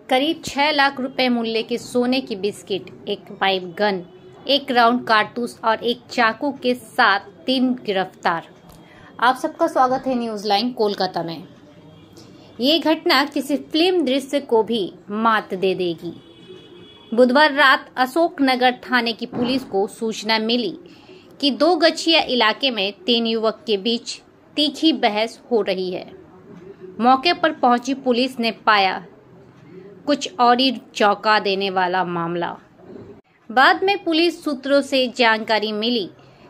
करीब 6 लाख रुपए मूल्य के सोने की बिस्किट, एक पाइप गन, एक राउंड कारतूस और एक चाकू के साथ 3 गिरफ्तार। आप सबका स्वागत है न्यूज लाइन कोलकाता में। ये घटना किसी फिल्म दृश्य को भी मात दे देगी। बुधवार रात अशोकनगर थाने की पुलिस को सूचना मिली कि 2 गछिया इलाके में 3 युवक के बीच तीखी बहस हो रही है। मौके पर पहुंची पुलिस ने पाया कुछ और ही चौंका देने वाला मामला। बाद में पुलिस सूत्रों से जानकारी मिली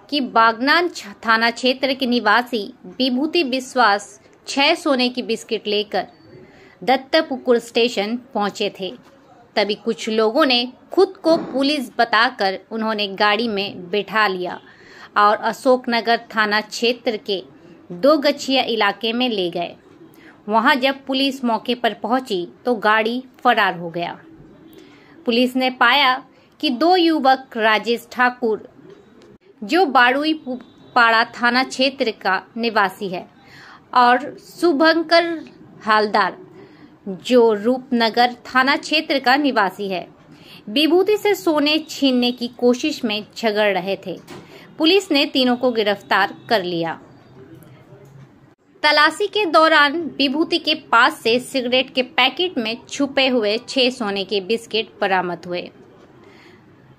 कि बागनान थाना क्षेत्र के निवासी विभूति विश्वास 6 सोने की बिस्किट लेकर दत्तपुकुर स्टेशन पहुंचे थे। तभी कुछ लोगों ने खुद को पुलिस बताकर उन्होंने गाड़ी में बिठा लिया और अशोकनगर थाना क्षेत्र के 2 गछिया इलाके में ले गए। वहां जब पुलिस मौके पर पहुंची तो गाड़ी फरार हो गया। पुलिस ने पाया कि 2 युवक राजेश ठाकुर, जो बारुई पाड़ा थाना क्षेत्र का निवासी है, और शुभंकर हालदार, जो रूपनगर थाना क्षेत्र का निवासी है, विभूति से सोने छीनने की कोशिश में झगड़ रहे थे। पुलिस ने तीनों को गिरफ्तार कर लिया। तलाशी के दौरान विभूति के पास से सिगरेट के पैकेट में छुपे हुए 6 सोने के बिस्किट बरामद हुए।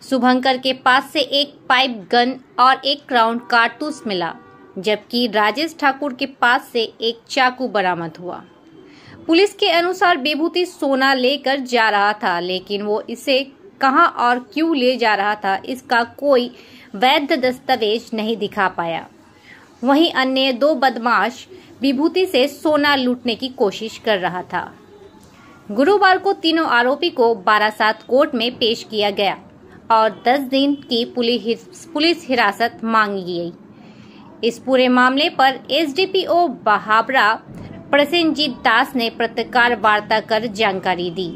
शुभंकर के पास से एक पाइप गन और एक राउंड कारतूस मिला, जबकि राजेश ठाकुर के पास से एक चाकू बरामद हुआ। पुलिस के अनुसार विभूति सोना लेकर जा रहा था, लेकिन वो इसे कहां और क्यों ले जा रहा था, इसका कोई वैध दस्तावेज नहीं दिखा पाया। वहीं अन्य 2 बदमाश विभूति से सोना लूटने की कोशिश कर रहा था। गुरुवार को तीनों आरोपी को बारासात कोर्ट में पेश किया गया और 10 दिन की पुलिस हिरासत मांगी गई। इस पूरे मामले पर एसडीपीओ बहाबरा प्रसेनजीत दास ने पत्रकार वार्ता कर जानकारी दी।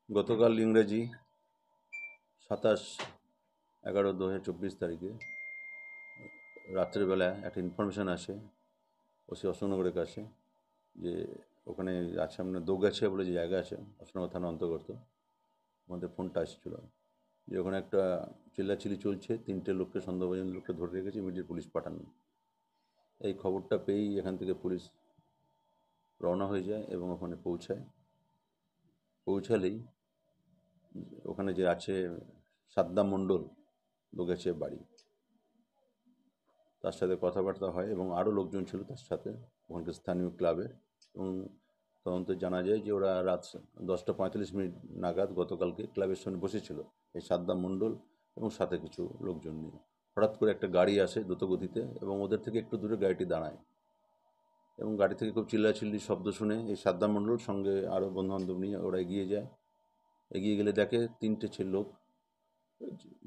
गतकाल इंग्रेजी 27/11/2024 তারিখে রাত্রেবেলা একটা ইনফরমেশন আসে ওসি অশোকনগরের কাছে যে ওখানে আছে আপনার দোগাছিয়া বলে যে জায়গা আছে অশোকনগর থানার অন্তর্গত। আমাদের ফোনটা আসছিল যে ওখানে একটা চিল্লাচিল্লি চলছে, 3টে লোককে সন্দেহভাজন লোককে ধরে রেখেছে, ইমিডিয়েট পুলিশ পাঠানো। এই খবরটা পেয়েই এখান থেকে পুলিশ রওনা হয়ে যায় এবং ওখানে পৌঁছালেই ওখানে যে আছে সাদ্দাম মণ্ডল, দোগাছিয়া বাড়ি, তার সাথে কথাবার্তা হয় এবং আরও লোকজন ছিল তার সাথে ওখানকার স্থানীয় ক্লাবের। এবং তদন্তে জানা যায় যে ওরা রাত 10:45 নাগাদ গতকালকে ক্লাবের সামনে বসেছিল এই সাদ্দাম মণ্ডল এবং সাথে কিছু লোকজন নিয়ে। হঠাৎ করে একটা গাড়ি আসে দ্রুতগতিতে এবং ওদের থেকে একটু দূরে গাড়িটি দাঁড়ায় এবং গাড়ি থেকে খুব চিল্লাচিল্লির শব্দ শুনে এই সাদ্দাম মণ্ডল সঙ্গে আরও বন্ধুবান্ধব নিয়ে ওরা এগিয়ে যায়। এগিয়ে গেলে দেখে 3টে লোক,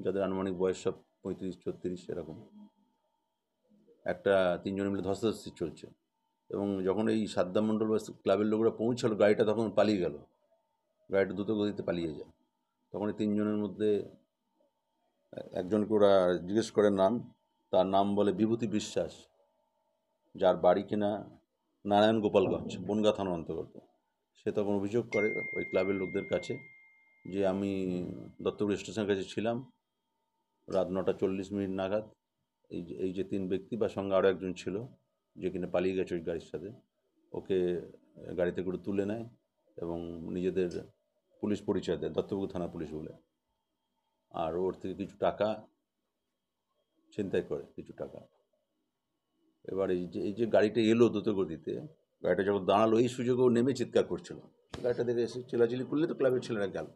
যাদের আনুমানিক বয়স সব 35-36 এরকম, 3 জনে মিলে ধস্তাধস্তি চলছে। এবং যখন এই সাদ্দাম মণ্ডল বা ক্লাবের লোকরা পৌঁছালো, গাড়িটা তখন পালিয়ে গেল, গাড়িটা দ্রুত গতিতে পালিয়ে যায়। তখন এই 3 জনের মধ্যে একজনকে ওরা জিজ্ঞেস করে নাম, তার নাম বলে বিভূতি বিশ্বাস, যার বাড়ি কিনা নারায়ণ গোপালগঞ্জ, বনগাঁ থানার অন্তর্গত। সে তখন অভিযোগ করে ওই ক্লাবের লোকদের কাছে যে আমি দত্তপুর স্টেশনের কাছে ছিলাম রাত 9:40 নাগাদ। এই যে 3 ব্যক্তি বা সঙ্গে আরও একজন ছিল যে কিনা পালিয়ে গেছে ওই গাড়ির সাথে, ওকে গাড়িতে করে তুলে নেয় এবং নিজেদের পুলিশ পরিচয় দেয়, দত্তপুকুর থানা পুলিশ বলে। আর ওর থেকে কিছু টাকা ছিনতাই করে, কিছু টাকা। এবার এই যে গাড়িটা এলো দ্রুতগতিতে, গাড়িটা যখন দাঁড়ালো এই সুযোগে ও নেমে চিৎকার করছিল। গাড়িটা দেখে এসে চিল্লাচিল্লি করলে তো ক্লাবের ছেলেরা গেল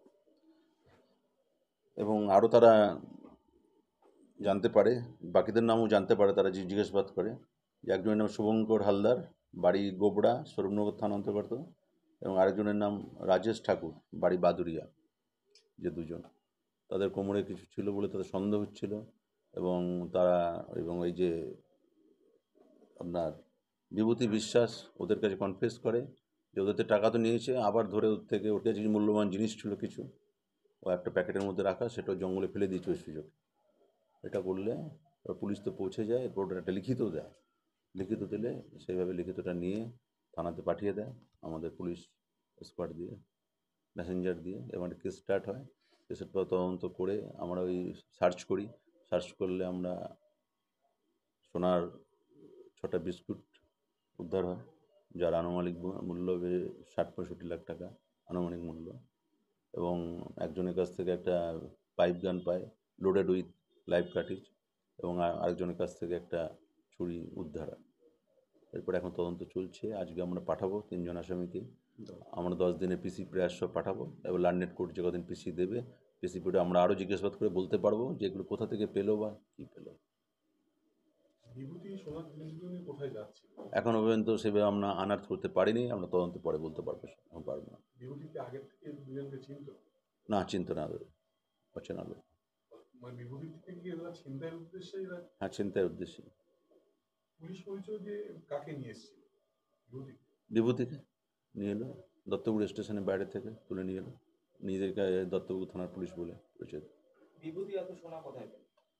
এবং আরও তারা জানতে পারে, বাকিদের নামও জানতে পারে, তারা জিজ্ঞাসাবাদ করে যে একজনের নাম শুভঙ্কর হালদার, বাড়ি গোবড়া, স্বরূপনগর থানা অন্তর্গত, এবং আরেকজনের নাম রাজেশ ঠাকুর, বাড়ি বাদুরিয়া। যে 2 জন, তাদের কোমরে কিছু ছিল বলে তাদের সন্দেহ হচ্ছিল এবং এই যে আপনার বিভূতি বিশ্বাস ওদের কাছে কনফেস করে যে ওদের টাকা তো নিয়েছে, আবার ধরে ওর কাছে কিছু মূল্যবান জিনিস ছিল কিছু, ও একটা প্যাকেটের মধ্যে রাখা, সেটাও জঙ্গলে ফেলে দিয়েছে ওই সুযোগ। এটা করলে পুলিশ তো পৌঁছে যায়, এরপর একটা লিখিত দিলে সেইভাবে লিখিতটা নিয়ে থানাতে পাঠিয়ে দেয়। আমাদের পুলিশ স্কোয়াড দিয়ে, মেসেঞ্জার দিয়ে, এবং একটা কেস স্টার্ট হয়। কেসের পর তদন্ত করে আমরা ওই সার্চ করলে আমরা সোনার 6টা বিস্কুট উদ্ধার হয়, যার আনুমানিক মূল্য 60-65 লাখ টাকা আনুমানিক মূল্য, এবং একজনের কাছ থেকে একটা পাইপ গান পায় লোডেড উইথ লাইভ কার্টিজ, এবং আরেকজনের কাছ থেকে একটা ছুরি উদ্ধার হয়। এরপর এখন তদন্ত চলছে। আজকে আমরা পাঠাবো 3 জন আসামিকে। আমরা 10 দিনের পিসি প্রেয়ার সব পাঠাবো, এবার লার্নেড কোর্ট যে কদিন পিসি দেবে, পিসি পেটে আমরা আরও জিজ্ঞাসাবাদ করে বলতে পারবো যে এগুলো কোথা থেকে পেলো বা কী পেলো। এখনো পর্যন্ত সেভাবে আমরা আনার্থ করতে পারিনি, আমরা তদন্ত পরে বলতে পারবো, এখন পারবো না। না, চিন্তা না, অচেনা লোক। হ্যাঁ, চিন্তার উদ্দেশ্যে। বিভূতিকে নিয়ে এলো দত্তপুর স্টেশনের বাইরে থেকে তুলে নিয়ে এলো, নিজেদেরকে দত্তপুর থানার পুলিশ বলে পরিচয়।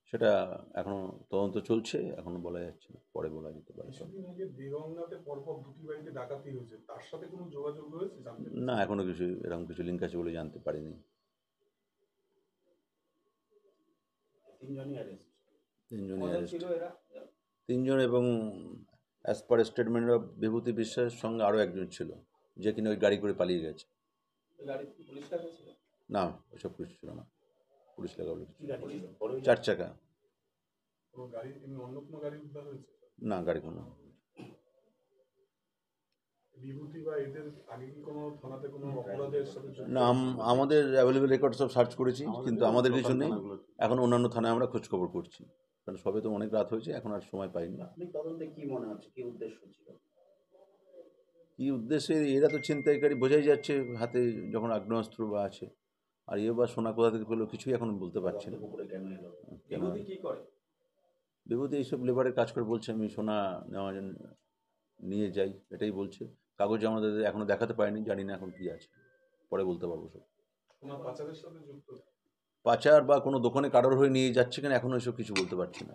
সেটা এখনো তদন্ত চলছে, এখনো বলা যাচ্ছে না, পরে বলা যেতে পারে। না, এখনো কিছু এরকম কিছু লিঙ্ক আছে বলে জানতে পারিনি। 3জন, এবং অ্যাজ পার স্টেটমেন্ট অফ বিভূতি বিশ্বাসের সঙ্গে আরও একজন ছিল, যে কিনা ওই গাড়ি করে পালিয়ে গেছে। না, ওইসব পুলিশ ছিল না, পুলিশ লাগাবো 4 চাকা। না, গাড়ি কোনো। না, আমাদের অ্যাভেলেবেল রেকর্ড সব সার্চ করেছি, কিন্তু আমাদের কিছু নেই। এখন অন্যান্য থানায় আমরা খোঁজখবর করছি, কারণ সবে তো অনেক রাত হয়েছে, এখন আর সময় পাইনি। কি মনে হচ্ছে, কি উদ্দেশ্য ছিল? কি উদ্দেশ্যে? এরা তো ছিনতাইকারী, বোঝাই যাচ্ছে হাতে যখন আগ্নেয়াস্ত্র বা আছে। আর বা সোনা কোথা থেকে পেলো কিছুই এখন বলতে পারছি না। কেন বিভূতি এইসব লেবারের কাজ করে, বলছে আমি সোনা নেওয়ার জন্য নিয়ে যাই, এটাই বলছে। কাগজ আমাদের এখনো দেখাতে পারেনি, জানি না এখন কি আছে, পরে বলতে পারবো সব। পাচার বা কোনো দোকানে কারোর হয়ে নিয়ে যাচ্ছে কিনা এখনো এসব কিছু বলতে পারছি না।